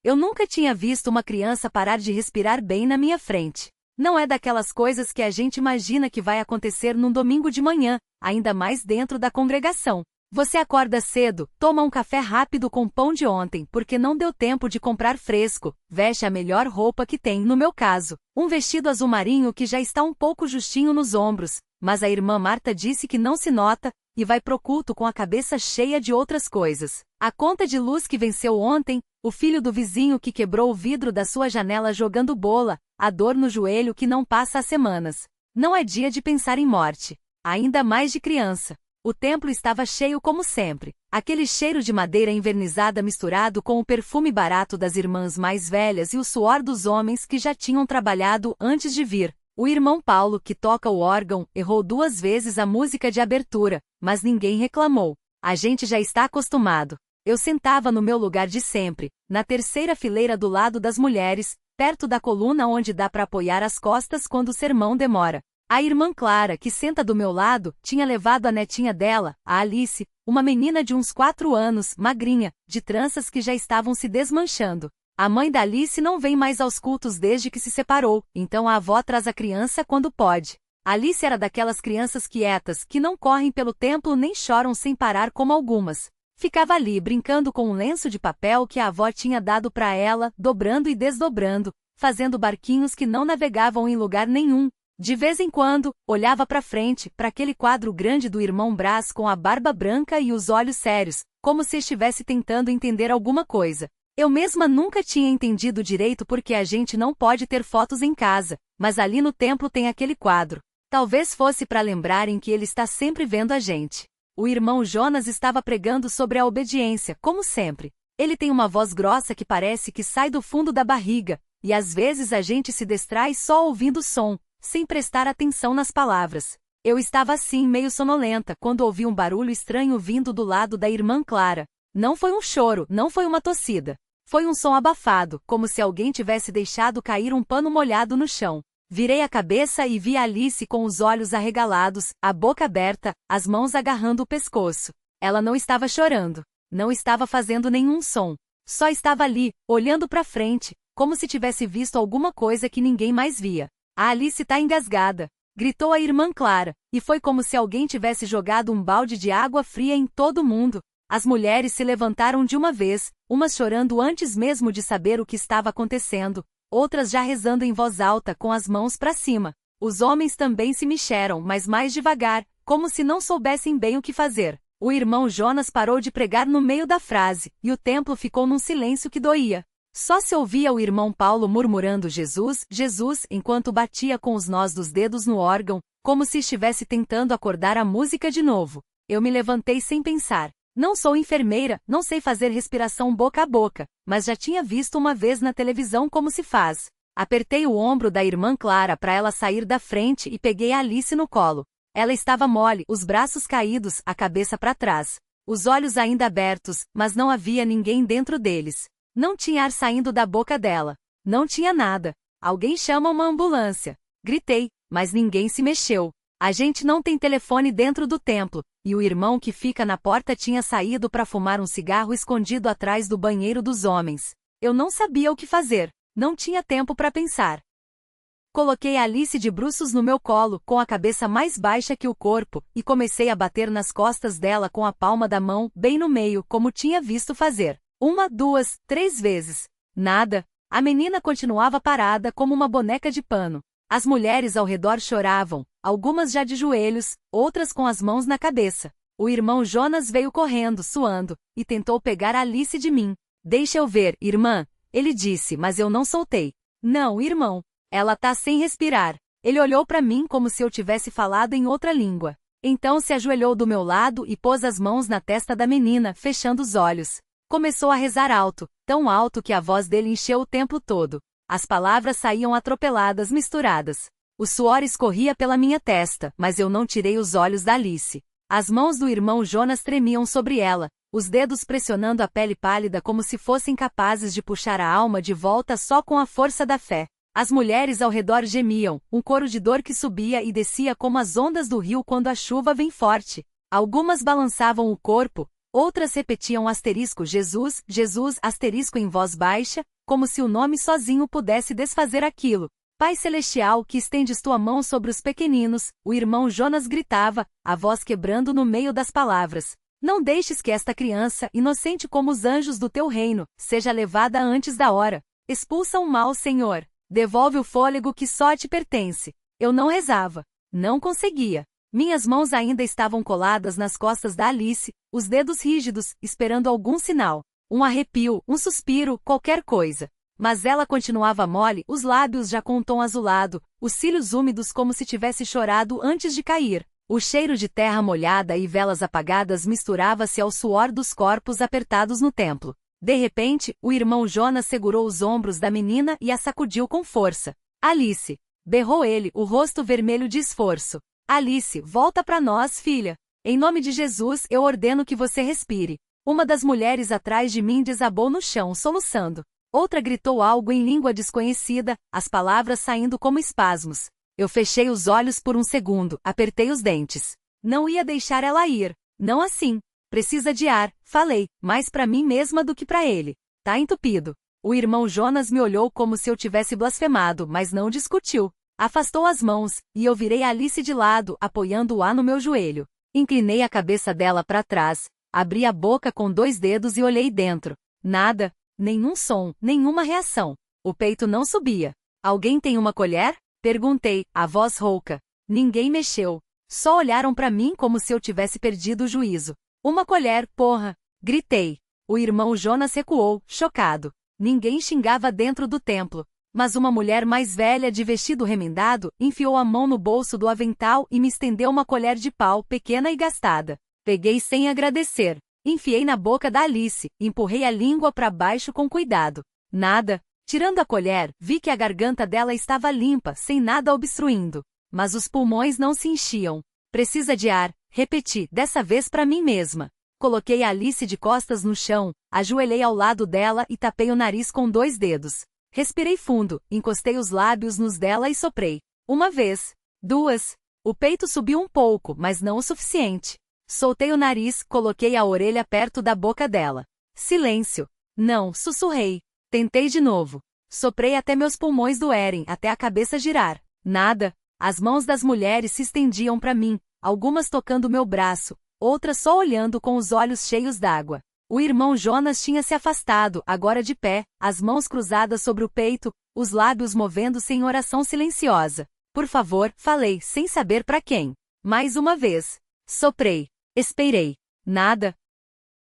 Eu nunca tinha visto uma criança parar de respirar bem na minha frente. Não é daquelas coisas que a gente imagina que vai acontecer num domingo de manhã, ainda mais dentro da congregação. Você acorda cedo, toma um café rápido com pão de ontem porque não deu tempo de comprar fresco, veste a melhor roupa que tem, no meu caso, um vestido azul marinho que já está um pouco justinho nos ombros, mas a irmã Marta disse que não se nota, e vai pro culto com a cabeça cheia de outras coisas. A conta de luz que venceu ontem, o filho do vizinho que quebrou o vidro da sua janela jogando bola, a dor no joelho que não passa há semanas. Não é dia de pensar em morte. Ainda mais de criança. O templo estava cheio como sempre. Aquele cheiro de madeira envernizada misturado com o perfume barato das irmãs mais velhas e o suor dos homens que já tinham trabalhado antes de vir. O irmão Paulo, que toca o órgão, errou 2 vezes a música de abertura, mas ninguém reclamou. A gente já está acostumado. Eu sentava no meu lugar de sempre, na terceira fileira do lado das mulheres, perto da coluna onde dá para apoiar as costas quando o sermão demora. A irmã Clara, que senta do meu lado, tinha levado a netinha dela, a Alice, uma menina de uns 4 anos, magrinha, de tranças que já estavam se desmanchando. A mãe da Alice não vem mais aos cultos desde que se separou, então a avó traz a criança quando pode. Alice era daquelas crianças quietas que não correm pelo templo nem choram sem parar como algumas. Ficava ali brincando com um lenço de papel que a avó tinha dado para ela, dobrando e desdobrando, fazendo barquinhos que não navegavam em lugar nenhum. De vez em quando, olhava para frente, para aquele quadro grande do irmão Brás com a barba branca e os olhos sérios, como se estivesse tentando entender alguma coisa. Eu mesma nunca tinha entendido direito porque a gente não pode ter fotos em casa, mas ali no templo tem aquele quadro. Talvez fosse para lembrarem que ele está sempre vendo a gente. O irmão Jonas estava pregando sobre a obediência, como sempre. Ele tem uma voz grossa que parece que sai do fundo da barriga, e às vezes a gente se distrai só ouvindo o som, sem prestar atenção nas palavras. Eu estava assim meio sonolenta quando ouvi um barulho estranho vindo do lado da irmã Clara. Não foi um choro, não foi uma tossida. Foi um som abafado, como se alguém tivesse deixado cair um pano molhado no chão. Virei a cabeça e vi a Alice com os olhos arregalados, a boca aberta, as mãos agarrando o pescoço. Ela não estava chorando. Não estava fazendo nenhum som. Só estava ali, olhando para frente, como se tivesse visto alguma coisa que ninguém mais via. A Alice tá engasgada, gritou a irmã Clara, e foi como se alguém tivesse jogado um balde de água fria em todo mundo. As mulheres se levantaram de uma vez, umas chorando antes mesmo de saber o que estava acontecendo, outras já rezando em voz alta com as mãos para cima. Os homens também se mexeram, mas mais devagar, como se não soubessem bem o que fazer. O irmão Jonas parou de pregar no meio da frase, e o templo ficou num silêncio que doía. Só se ouvia o irmão Paulo murmurando Jesus, Jesus, enquanto batia com os nós dos dedos no órgão, como se estivesse tentando acordar a música de novo. Eu me levantei sem pensar. Não sou enfermeira, não sei fazer respiração boca a boca, mas já tinha visto uma vez na televisão como se faz. Apertei o ombro da irmã Clara para ela sair da frente e peguei a Alice no colo. Ela estava mole, os braços caídos, a cabeça para trás. Os olhos ainda abertos, mas não havia ninguém dentro deles. Não tinha ar saindo da boca dela. Não tinha nada. Alguém chama uma ambulância. Gritei, mas ninguém se mexeu. A gente não tem telefone dentro do templo, e o irmão que fica na porta tinha saído para fumar um cigarro escondido atrás do banheiro dos homens. Eu não sabia o que fazer. Não tinha tempo para pensar. Coloquei a Alice de bruços no meu colo, com a cabeça mais baixa que o corpo, e comecei a bater nas costas dela com a palma da mão, bem no meio, como tinha visto fazer. 1, 2, 3 vezes. Nada. A menina continuava parada como uma boneca de pano. As mulheres ao redor choravam, algumas já de joelhos, outras com as mãos na cabeça. O irmão Jonas veio correndo, suando, e tentou pegar a Alice de mim. Deixa eu ver, irmã, ele disse, mas eu não soltei. Não, irmão. Ela tá sem respirar. Ele olhou para mim como se eu tivesse falado em outra língua. Então se ajoelhou do meu lado e pôs as mãos na testa da menina, fechando os olhos. Começou a rezar alto, tão alto que a voz dele encheu o templo todo. As palavras saíam atropeladas, misturadas. O suor escorria pela minha testa, mas eu não tirei os olhos da Alice. As mãos do irmão Jonas tremiam sobre ela, os dedos pressionando a pele pálida como se fossem capazes de puxar a alma de volta só com a força da fé. As mulheres ao redor gemiam, um coro de dor que subia e descia como as ondas do rio quando a chuva vem forte. Algumas balançavam o corpo, outras repetiam asterisco Jesus, Jesus asterisco em voz baixa, como se o nome sozinho pudesse desfazer aquilo. Pai Celestial, que estendes tua mão sobre os pequeninos, o irmão Jonas gritava, a voz quebrando no meio das palavras. Não deixes que esta criança, inocente como os anjos do teu reino, seja levada antes da hora. Expulsa o mal, Senhor. Devolve o fôlego que só te pertence. Eu não rezava. Não conseguia. Minhas mãos ainda estavam coladas nas costas da Alice, os dedos rígidos, esperando algum sinal. Um arrepio, um suspiro, qualquer coisa. Mas ela continuava mole, os lábios já com um tom azulado, os cílios úmidos como se tivesse chorado antes de cair. O cheiro de terra molhada e velas apagadas misturava-se ao suor dos corpos apertados no templo. De repente, o irmão Jonas segurou os ombros da menina e a sacudiu com força. Alice! Berrou ele, o rosto vermelho de esforço. Alice, volta para nós, filha. Em nome de Jesus, eu ordeno que você respire. Uma das mulheres atrás de mim desabou no chão, soluçando. Outra gritou algo em língua desconhecida, as palavras saindo como espasmos. Eu fechei os olhos por um segundo, apertei os dentes. Não ia deixar ela ir. Não assim. Precisa de ar, falei, mais para mim mesma do que para ele. Tá entupido. O irmão Jonas me olhou como se eu tivesse blasfemado, mas não discutiu. Afastou as mãos, e eu virei Alice de lado, apoiando-a no meu joelho. Inclinei a cabeça dela para trás, abri a boca com 2 dedos e olhei dentro. Nada, nenhum som, nenhuma reação. O peito não subia. Alguém tem uma colher? Perguntei, a voz rouca. Ninguém mexeu. Só olharam para mim como se eu tivesse perdido o juízo. Uma colher, porra! Gritei. O irmão Jonas recuou, chocado. Ninguém xingava dentro do templo. Mas uma mulher mais velha de vestido remendado, enfiou a mão no bolso do avental e me estendeu uma colher de pau pequena e gastada. Peguei sem agradecer. Enfiei na boca da Alice, empurrei a língua para baixo com cuidado. Nada. Tirando a colher, vi que a garganta dela estava limpa, sem nada obstruindo. Mas os pulmões não se enchiam. Precisa de ar, repeti, dessa vez para mim mesma. Coloquei a Alice de costas no chão, ajoelhei ao lado dela e tapei o nariz com 2 dedos. Respirei fundo, encostei os lábios nos dela e soprei. 1 vez. 2. O peito subiu um pouco, mas não o suficiente. Soltei o nariz, coloquei a orelha perto da boca dela. Silêncio. Não, sussurrei. Tentei de novo. Soprei até meus pulmões doerem, até a cabeça girar. Nada. As mãos das mulheres se estendiam para mim, algumas tocando meu braço, outras só olhando com os olhos cheios d'água. O irmão Jonas tinha se afastado, agora de pé, as mãos cruzadas sobre o peito, os lábios movendo-se em oração silenciosa. Por favor, falei, sem saber para quem. Mais uma vez. Soprei. Esperei. Nada.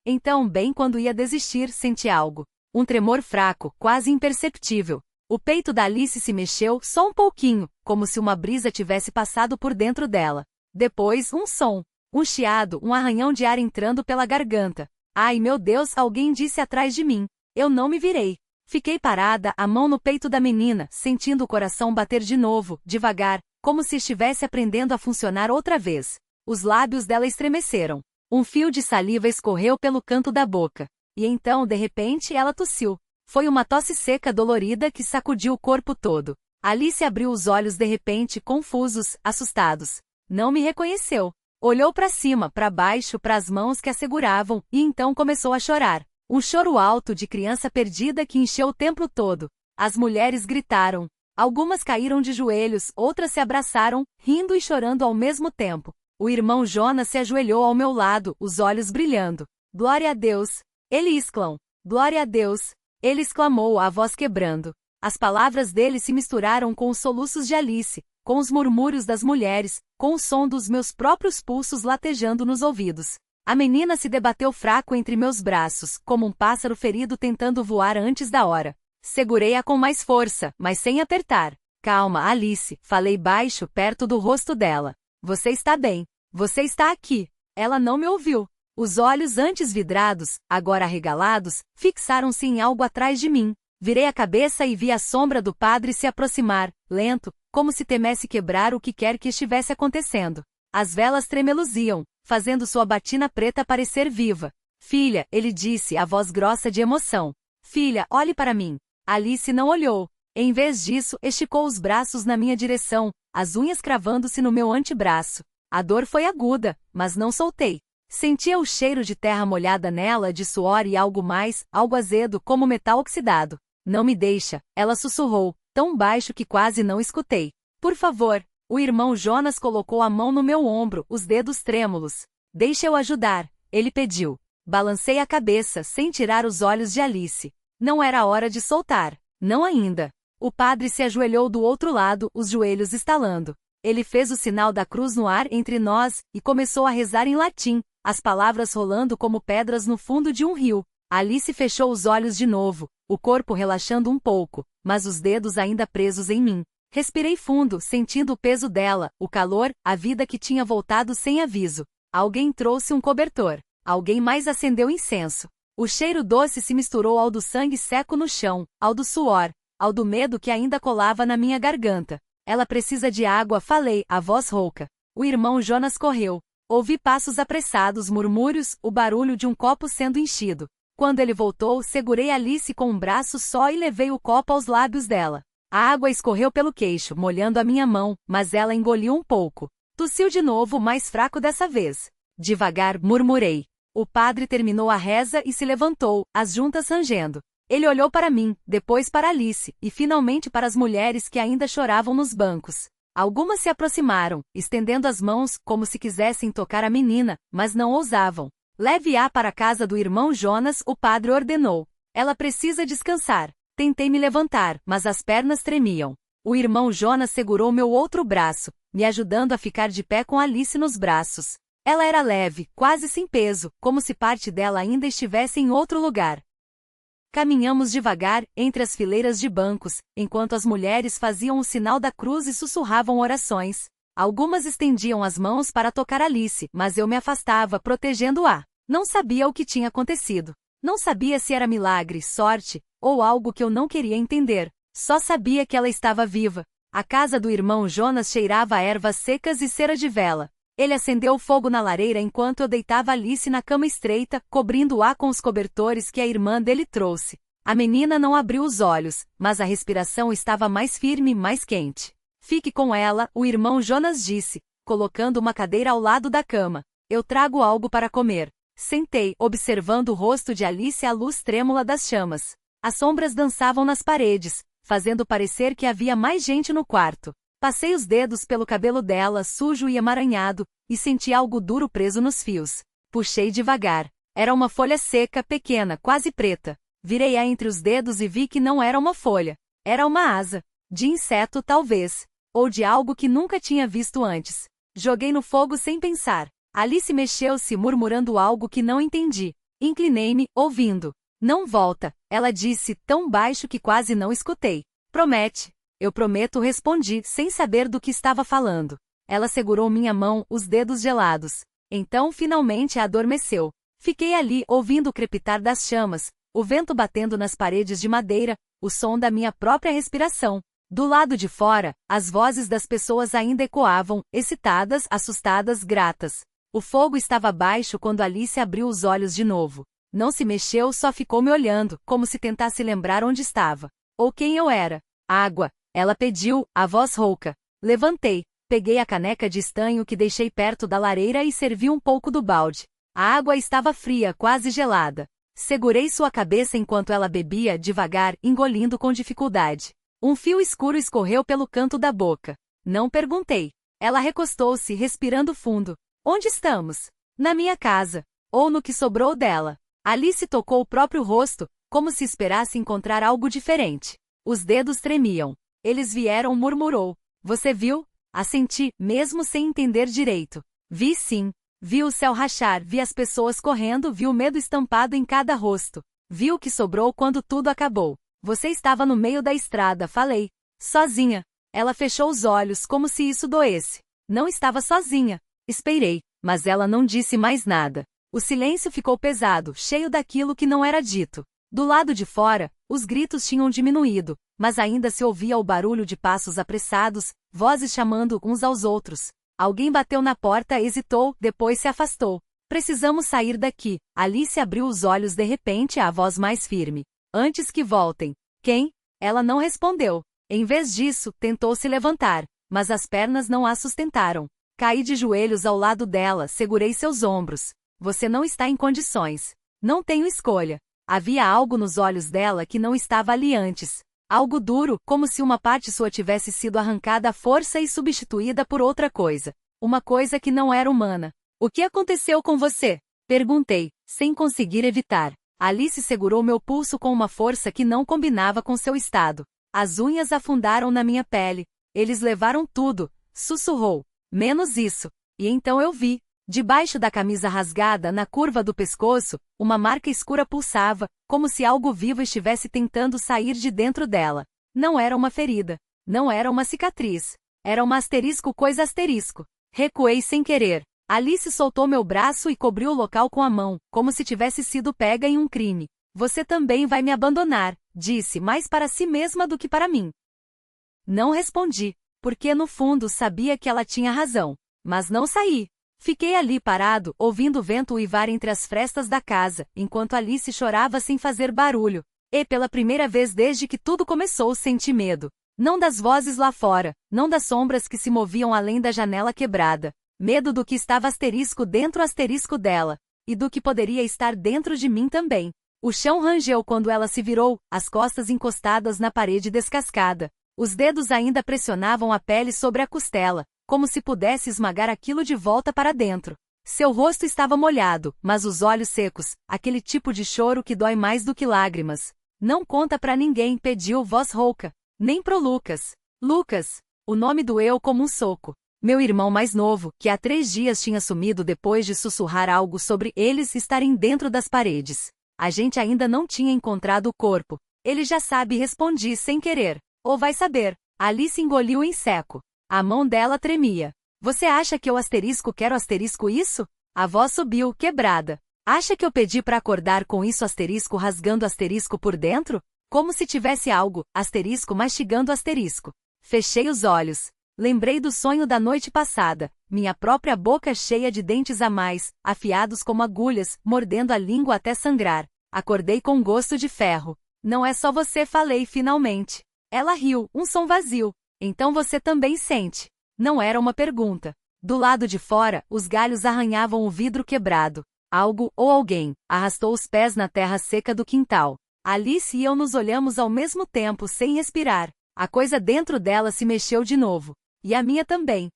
Então, bem quando ia desistir, senti algo. Um tremor fraco, quase imperceptível. O peito da Alice se mexeu só um pouquinho, como se uma brisa tivesse passado por dentro dela. Depois, um som. Um chiado, um arranhão de ar entrando pela garganta. Ai meu Deus, alguém disse atrás de mim. Eu não me virei. Fiquei parada, a mão no peito da menina, sentindo o coração bater de novo, devagar, como se estivesse aprendendo a funcionar outra vez. Os lábios dela estremeceram. Um fio de saliva escorreu pelo canto da boca. E então, de repente, ela tossiu. Foi uma tosse seca dolorida que sacudiu o corpo todo. Alice abriu os olhos de repente, confusos, assustados. Não me reconheceu. Olhou para cima, para baixo, para as mãos que a seguravam, e então começou a chorar. Um choro alto de criança perdida que encheu o templo todo. As mulheres gritaram. Algumas caíram de joelhos, outras se abraçaram, rindo e chorando ao mesmo tempo. O irmão Jonas se ajoelhou ao meu lado, os olhos brilhando. Glória a Deus! Ele exclamou. Glória a Deus! Ele exclamou, a voz quebrando. As palavras dele se misturaram com os soluços de Alice, com os murmúrios das mulheres, com o som dos meus próprios pulsos latejando nos ouvidos. A menina se debateu fraco entre meus braços, como um pássaro ferido tentando voar antes da hora. Segurei-a com mais força, mas sem apertar. Calma, Alice, falei baixo, perto do rosto dela. Você está bem. Você está aqui. Ela não me ouviu. Os olhos antes vidrados, agora arregalados, fixaram-se em algo atrás de mim. Virei a cabeça e vi a sombra do padre se aproximar, lento, como se temesse quebrar o que quer que estivesse acontecendo. As velas tremeluziam, fazendo sua batina preta parecer viva. Filha, ele disse, a voz grossa de emoção. Filha, olhe para mim. Alice não olhou. Em vez disso, esticou os braços na minha direção, as unhas cravando-se no meu antebraço. A dor foi aguda, mas não soltei. Sentia o cheiro de terra molhada nela, de suor e algo mais, algo azedo como metal oxidado. Não me deixa, ela sussurrou, tão baixo que quase não escutei. Por favor. O irmão Jonas colocou a mão no meu ombro, os dedos trêmulos. Deixa eu ajudar, ele pediu. Balancei a cabeça, sem tirar os olhos de Alice. Não era hora de soltar. Não ainda. O padre se ajoelhou do outro lado, os joelhos estalando. Ele fez o sinal da cruz no ar entre nós, e começou a rezar em latim, as palavras rolando como pedras no fundo de um rio. Alice fechou os olhos de novo, o corpo relaxando um pouco, mas os dedos ainda presos em mim. Respirei fundo, sentindo o peso dela, o calor, a vida que tinha voltado sem aviso. Alguém trouxe um cobertor. Alguém mais acendeu incenso. O cheiro doce se misturou ao do sangue seco no chão, ao do suor, ao do medo que ainda colava na minha garganta. Ela precisa de água, falei, a voz rouca. O irmão Jonas correu. Ouvi passos apressados, murmúrios, o barulho de um copo sendo enchido. Quando ele voltou, segurei Alice com um braço só e levei o copo aos lábios dela. A água escorreu pelo queixo, molhando a minha mão, mas ela engoliu um pouco. Tossiu de novo, mais fraco dessa vez. Devagar, murmurei. O padre terminou a reza e se levantou, as juntas rangendo. Ele olhou para mim, depois para Alice, e finalmente para as mulheres que ainda choravam nos bancos. Algumas se aproximaram, estendendo as mãos, como se quisessem tocar a menina, mas não ousavam. Leve-a para a casa do irmão Jonas, o padre ordenou. Ela precisa descansar. Tentei me levantar, mas as pernas tremiam. O irmão Jonas segurou meu outro braço, me ajudando a ficar de pé com Alice nos braços. Ela era leve, quase sem peso, como se parte dela ainda estivesse em outro lugar. Caminhamos devagar, entre as fileiras de bancos, enquanto as mulheres faziam o sinal da cruz e sussurravam orações. Algumas estendiam as mãos para tocar Alice, mas eu me afastava, protegendo-a. Não sabia o que tinha acontecido. Não sabia se era milagre, sorte, ou algo que eu não queria entender. Só sabia que ela estava viva. A casa do irmão Jonas cheirava a ervas secas e cera de vela. Ele acendeu o fogo na lareira enquanto eu deitava Alice na cama estreita, cobrindo-a com os cobertores que a irmã dele trouxe. A menina não abriu os olhos, mas a respiração estava mais firme e mais quente. Fique com ela, o irmão Jonas disse, colocando uma cadeira ao lado da cama. Eu trago algo para comer. Sentei, observando o rosto de Alice à luz trêmula das chamas. As sombras dançavam nas paredes, fazendo parecer que havia mais gente no quarto. Passei os dedos pelo cabelo dela, sujo e emaranhado, e senti algo duro preso nos fios. Puxei devagar. Era uma folha seca, pequena, quase preta. Virei-a entre os dedos e vi que não era uma folha. Era uma asa. De inseto, talvez. Ou de algo que nunca tinha visto antes. Joguei no fogo sem pensar. Alice mexeu-se, murmurando algo que não entendi. Inclinei-me, ouvindo. Não volta, ela disse, tão baixo que quase não escutei. Promete. Eu prometo, respondi, sem saber do que estava falando. Ela segurou minha mão, os dedos gelados. Então finalmente adormeceu. Fiquei ali, ouvindo o crepitar das chamas, o vento batendo nas paredes de madeira, o som da minha própria respiração. Do lado de fora, as vozes das pessoas ainda ecoavam, excitadas, assustadas, gratas. O fogo estava baixo quando Alice abriu os olhos de novo. Não se mexeu, só ficou me olhando, como se tentasse lembrar onde estava. Ou quem eu era. Água. Ela pediu, a voz rouca. Levantei. Peguei a caneca de estanho que deixei perto da lareira e servi um pouco do balde. A água estava fria, quase gelada. Segurei sua cabeça enquanto ela bebia, devagar, engolindo com dificuldade. Um fio escuro escorreu pelo canto da boca. Não perguntei. Ela recostou-se, respirando fundo. Onde estamos? Na minha casa. Ou no que sobrou dela. Alice tocou o próprio rosto, como se esperasse encontrar algo diferente. Os dedos tremiam. Eles vieram, murmurou. Você viu? Assenti, mesmo sem entender direito. Vi sim. Vi o céu rachar, vi as pessoas correndo, vi o medo estampado em cada rosto. Vi o que sobrou quando tudo acabou. Você estava no meio da estrada, falei. Sozinha. Ela fechou os olhos, como se isso doesse. Não estava sozinha. Esperei, mas ela não disse mais nada. O silêncio ficou pesado, cheio daquilo que não era dito. Do lado de fora, os gritos tinham diminuído, mas ainda se ouvia o barulho de passos apressados, vozes chamando uns aos outros. Alguém bateu na porta, hesitou, depois se afastou. Precisamos sair daqui. Alice abriu os olhos de repente, a voz mais firme. Antes que voltem. Quem? Ela não respondeu. Em vez disso, tentou se levantar, mas as pernas não a sustentaram. Caí de joelhos ao lado dela, segurei seus ombros. Você não está em condições. Não tenho escolha. Havia algo nos olhos dela que não estava ali antes. Algo duro, como se uma parte sua tivesse sido arrancada à força e substituída por outra coisa. Uma coisa que não era humana. O que aconteceu com você? Perguntei, sem conseguir evitar. Alice segurou meu pulso com uma força que não combinava com seu estado. As unhas afundaram na minha pele. Eles levaram tudo, sussurrou. Menos isso. E então eu vi. Debaixo da camisa rasgada, na curva do pescoço, uma marca escura pulsava, como se algo vivo estivesse tentando sair de dentro dela. Não era uma ferida. Não era uma cicatriz. Era uma asterisco coisa asterisco. Recuei sem querer. Alice soltou meu braço e cobriu o local com a mão, como se tivesse sido pega em um crime. Você também vai me abandonar, disse, mais para si mesma do que para mim. Não respondi, porque no fundo sabia que ela tinha razão. Mas não saí. Fiquei ali parado, ouvindo o vento uivar entre as frestas da casa, enquanto Alice chorava sem fazer barulho. E pela primeira vez desde que tudo começou senti medo. Não das vozes lá fora, não das sombras que se moviam além da janela quebrada. Medo do que estava asterisco dentro asterisco dela. E do que poderia estar dentro de mim também. O chão rangeu quando ela se virou, as costas encostadas na parede descascada. Os dedos ainda pressionavam a pele sobre a costela, como se pudesse esmagar aquilo de volta para dentro. Seu rosto estava molhado, mas os olhos secos, aquele tipo de choro que dói mais do que lágrimas. Não conta pra ninguém, pediu voz rouca. Nem pro Lucas. Lucas. O nome doeu como um soco. Meu irmão mais novo, que há 3 dias tinha sumido depois de sussurrar algo sobre eles estarem dentro das paredes. A gente ainda não tinha encontrado o corpo. Ele já sabe, respondi sem querer. Ou vai saber. Alice engoliu em seco. A mão dela tremia. Você acha que eu asterisco quero asterisco isso? A voz subiu, quebrada. Acha que eu pedi para acordar com isso asterisco rasgando asterisco por dentro? Como se tivesse algo, asterisco mastigando asterisco. Fechei os olhos. Lembrei do sonho da noite passada. Minha própria boca cheia de dentes a mais, afiados como agulhas, mordendo a língua até sangrar. Acordei com gosto de ferro. Não é só você, falei finalmente. Ela riu, um som vazio. Então você também sente. Não era uma pergunta. Do lado de fora, os galhos arranhavam o vidro quebrado. Algo, ou alguém, arrastou os pés na terra seca do quintal. Alice e eu nos olhamos ao mesmo tempo sem respirar. A coisa dentro dela se mexeu de novo. E a minha também.